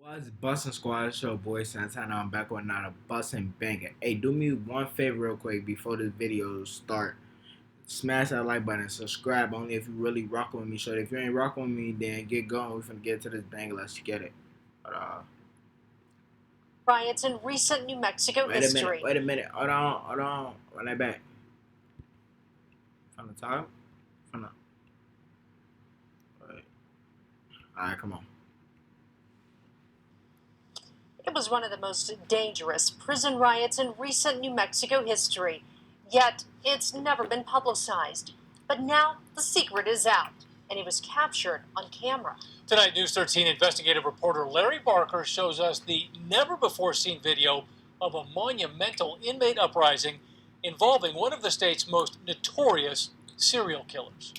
What's bustin' squad? It's your boy Santana. I'm back with another bustin' banger. Hey, do me one favor real quick before this video start. Smash that like button, subscribe only if you really rockin' with me. So if you ain't rockin' with me, then get going. We finna get to this banger. Let's get it. Riots in recent New Mexico history. Wait a minute. Hold on. Run that back. From the top? From the... Alright, come on. It was one of the most dangerous prison riots in recent New Mexico history. Yet, it's never been publicized. But now, the secret is out, and it was captured on camera. Tonight, News 13 investigative reporter Larry Barker shows us the never-before-seen video of a monumental inmate uprising involving one of the state's most notorious serial killers.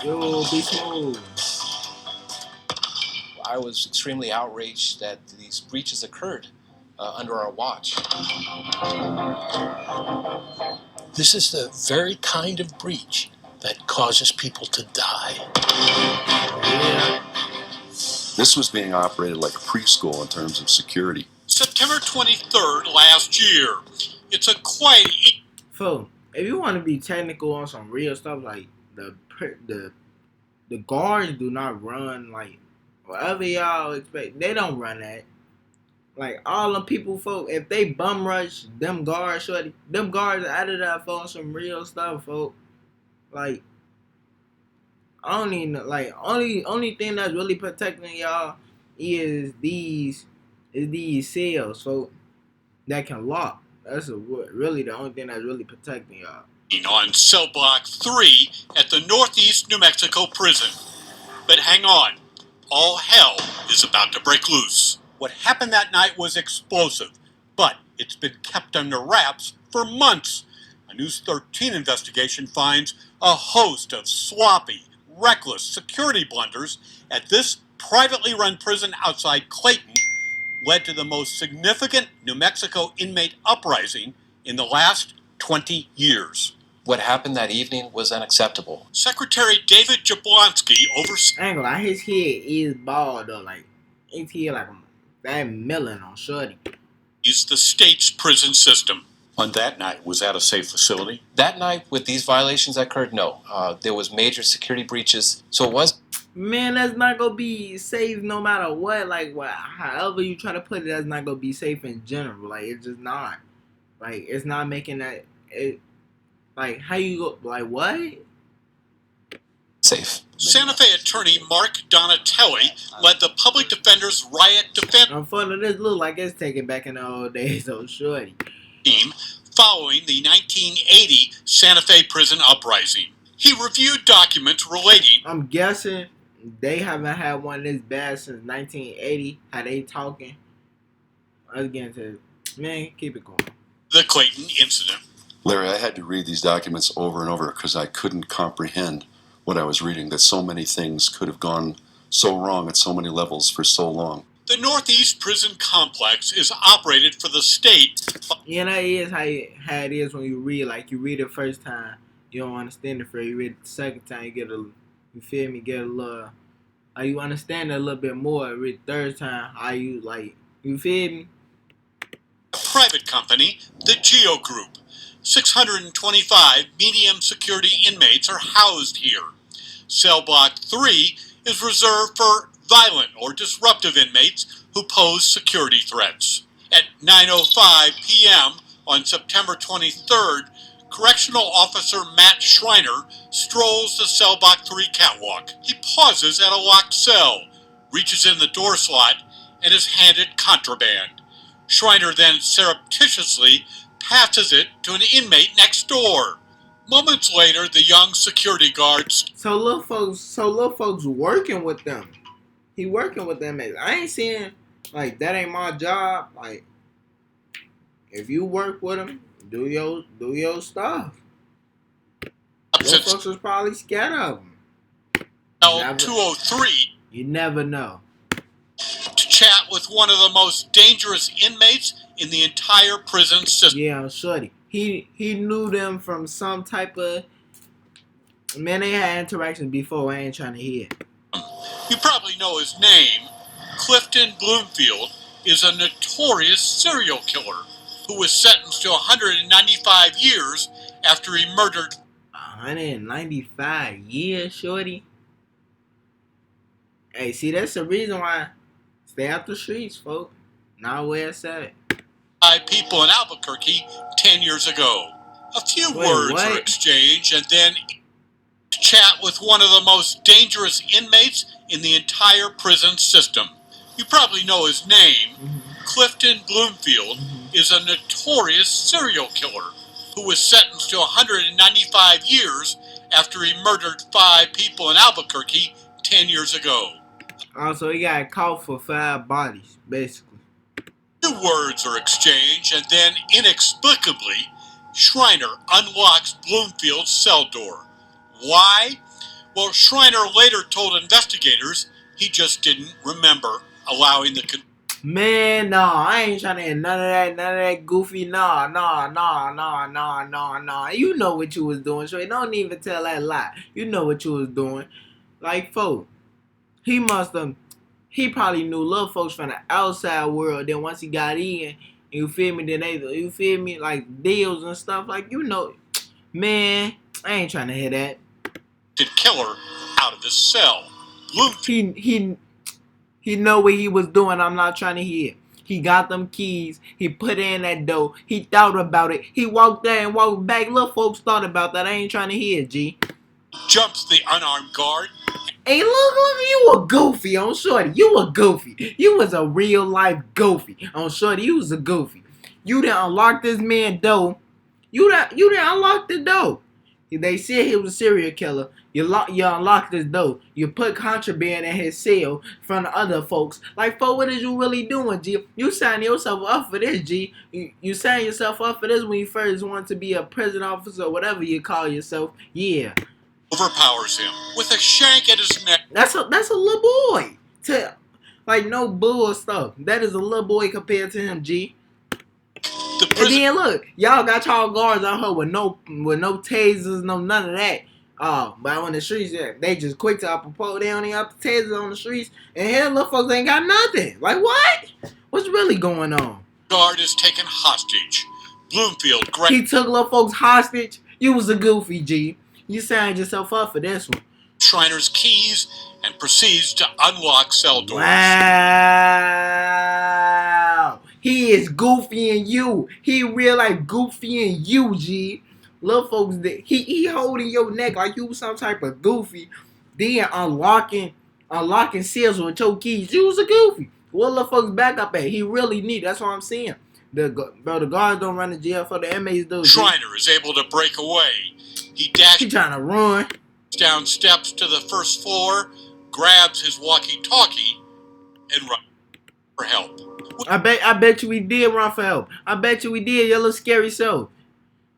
Yo, be smooth. I was extremely outraged that these breaches occurred under our watch. This is the very kind of breach that causes people to die. This was being operated like a preschool in terms of security. September 23rd last year. It's a quiet... So, if you want to be technical on some real stuff, like the guards do not run like whatever y'all expect. They don't run that. Like all them people, folk, if they bum rush them guards, shorty, them guards out of that for some real stuff, folk. Like I don't even like only thing that's really protecting y'all is these cells, folk, that can lock. That's really the only thing that's really protecting y'all. On cell block 3 at the Northeast New Mexico prison. But hang on, all hell is about to break loose. What happened that night was explosive, but it's been kept under wraps for months. A News 13 investigation finds a host of sloppy, reckless security blunders at this privately run prison outside Clayton led to the most significant New Mexico inmate uprising in the last 20 years. What happened that evening was unacceptable. Secretary David Jablonski Angle, like his head is bald though, like his head like that melon on Shorty. Is the state's prison system. On that night, was that a safe facility? That night, with these violations that occurred, no. There was major security breaches, so it was... Man, that's not gonna be safe no matter what. Like, however you try to put it, that's not gonna be safe in general. Like, it's just not. Like, it's not making that... Like, how you go... Like, what? Safe. Santa Fe attorney Mark Donatelli led the public defender's riot defense Unfortunately, this look like it's taken back in the old days, so Shorty. team following the 1980 Santa Fe prison uprising. He reviewed documents relating... I'm guessing they haven't had one this bad since 1980. How they talking? Let's get into it. Man, keep it going. the Clayton incident. Larry, I had to read these documents over and over because I couldn't comprehend what I was reading, that so many things could have gone so wrong at so many levels for so long. The Northeast Prison Complex is operated for the state. Yeah, that is how it is when you read. Like, you read it first time, you don't understand it first. You read it the second time, you get you feel me, get a little, you understand it a little bit more. Read it the third time, you feel me? A private company, the Geo Group. 625 medium security inmates are housed here. Cell Block 3 is reserved for violent or disruptive inmates who pose security threats. At 9:05 p.m. on September 23rd, Correctional Officer Matt Schreiner strolls the Cell Block 3 catwalk. He pauses at a locked cell, reaches in the door slot, and is handed contraband. Schreiner then surreptitiously passes it to an inmate next door. Moments later, the young security guards... So little folks working with them. He working with them. I ain't saying, like, that ain't my job. Like, if you work with them, do your stuff. Little folks was probably scared of them. L203. You never know. To chat with one of the most dangerous inmates in the entire prison system. Yeah, I'm Shorty. He knew them from some type of... Man, they had interactions before. I ain't trying to hear. You probably know his name. Clifton Bloomfield is a notorious serial killer who was sentenced to 195 years after he murdered 195 years, Shorty. Hey, see, that's the reason why. Stay out the streets, folks. Not where it's at. 5 people in Albuquerque 10 years ago. A few words are exchanged, and then chat with one of the most dangerous inmates in the entire prison system. You probably know his name. Clifton Bloomfield is a notorious serial killer who was sentenced to 195 years after he murdered 5 people in Albuquerque 10 years ago. Also, he got caught for 5 bodies, basically. 2 words are exchanged, and then inexplicably, Schreiner unlocks Bloomfield's cell door. Why? Well, Schreiner later told investigators he just didn't remember allowing the... Man, no, I ain't trying to hear none of that goofy, nah. You know what you was doing, so don't even tell that lie. You know what you was doing. Like, folks, he probably knew little folks from the outside world. Then once he got in, you feel me, then you feel me, like deals and stuff, like, you know, man, I ain't trying to hear that. Killer out of his cell. He know what he was doing. I'm not trying to hear. He got them keys. He put in that dough. He thought about it. He walked there and walked back. Little folks thought about that. I ain't trying to hear, G. Jumps the unarmed guard. Hey, look, you a goofy on Shorty. You a goofy. You was a real life goofy on Shorty. You was a goofy. You done unlocked this man dough. You done unlocked the dough. They said he was a serial killer. You unlocked his door. You put contraband in his cell in front of other folks. Like, folks, what is you really doing, G? You signed yourself up for this, G. You signed yourself up for this when you first wanted to be a prison officer or whatever you call yourself. Yeah. Overpowers him with a shank at his neck. That's a little boy. Like, no bull stuff. That is a little boy compared to him, G. And then look, y'all got y'all guards out here with no tasers, no none of that. But on the streets, yeah, they just quick to apropos. They don't even have the tasers on the streets, and here little folks ain't got nothing. Like, what? What's really going on? Guard is taken hostage. Bloomfield. He took little folks hostage. You was a goofy, G. You signed yourself up for this one. Schreiner's keys and proceeds to unlock cell doors. Wow. He is goofy in you. He real life goofy in you, G. Little folks, he holding your neck like you some type of goofy. Then unlocking seals with your keys. You was a goofy. What little folks back up at? He really need. That's what I'm saying. The guards don't run to jail for the inmates do. Schreiner is able to break away. He trying to run down steps to the first floor, grabs his walkie-talkie, and runs for help. I bet you we did run for help. I bet you we did, your little scary self.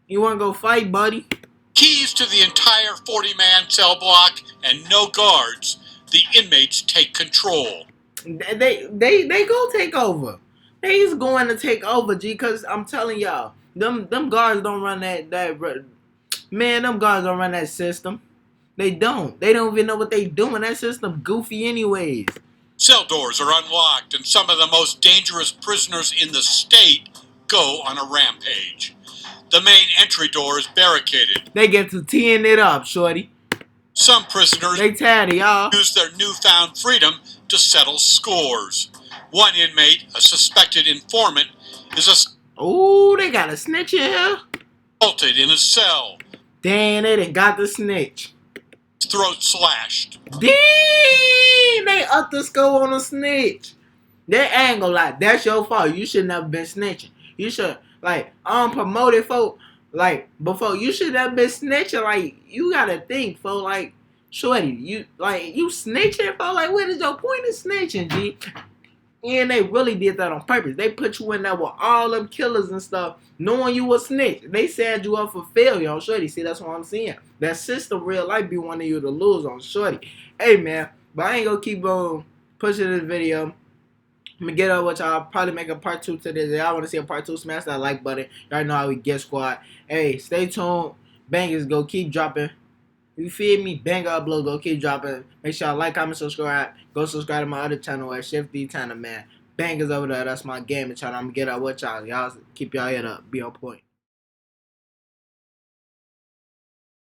You wanna go fight, buddy? Keys to the entire 40-man cell block and no guards. The inmates take control. They go take over. They is going to take over, G, cause I'm telling y'all, them guards don't run that man, them guards don't run that system. They don't. They don't even know what they doing. That system goofy anyways. Cell doors are unlocked, and some of the most dangerous prisoners in the state go on a rampage. The main entry door is barricaded. They get to teeing it up, Shorty. Some prisoners they tatty, y'all. Use their newfound freedom to settle scores. One inmate, a suspected informant, is Ooh, they got a snitch in here. Assaulted in a cell. Damn, they done got the snitch. Throat slashed. Damn, they up the score on a snitch. They ain't gonna lie, that's your fault. You should never been snitching. You should, like, unpromoted folk, like, before, you should have been snitching. Like, you gotta think, folk, like, Shorty, you snitching, folk, like, what is your point of snitching, G? And they really did that on purpose. They put you in there with all them killers and stuff, knowing you a snitch. They set you up for failure on Shorty. See, that's what I'm saying. That system real life be wanting you to lose on Shorty. Hey, man, but I ain't gonna keep on pushing this video. I'm gonna get up with y'all. Probably make a part 2 to this. If y'all want to see a part 2, smash that like button. Y'all know how we get squad. Hey, stay tuned. Bangers go keep dropping. You feel me? Bang up logo, keep dropping. Make sure y'all like, comment, subscribe. Go subscribe to my other channel at Shifty Tano, man. Bangers over there. That's my gaming channel. I'm gonna get out with y'all. Y'all keep y'all head up. Be on point.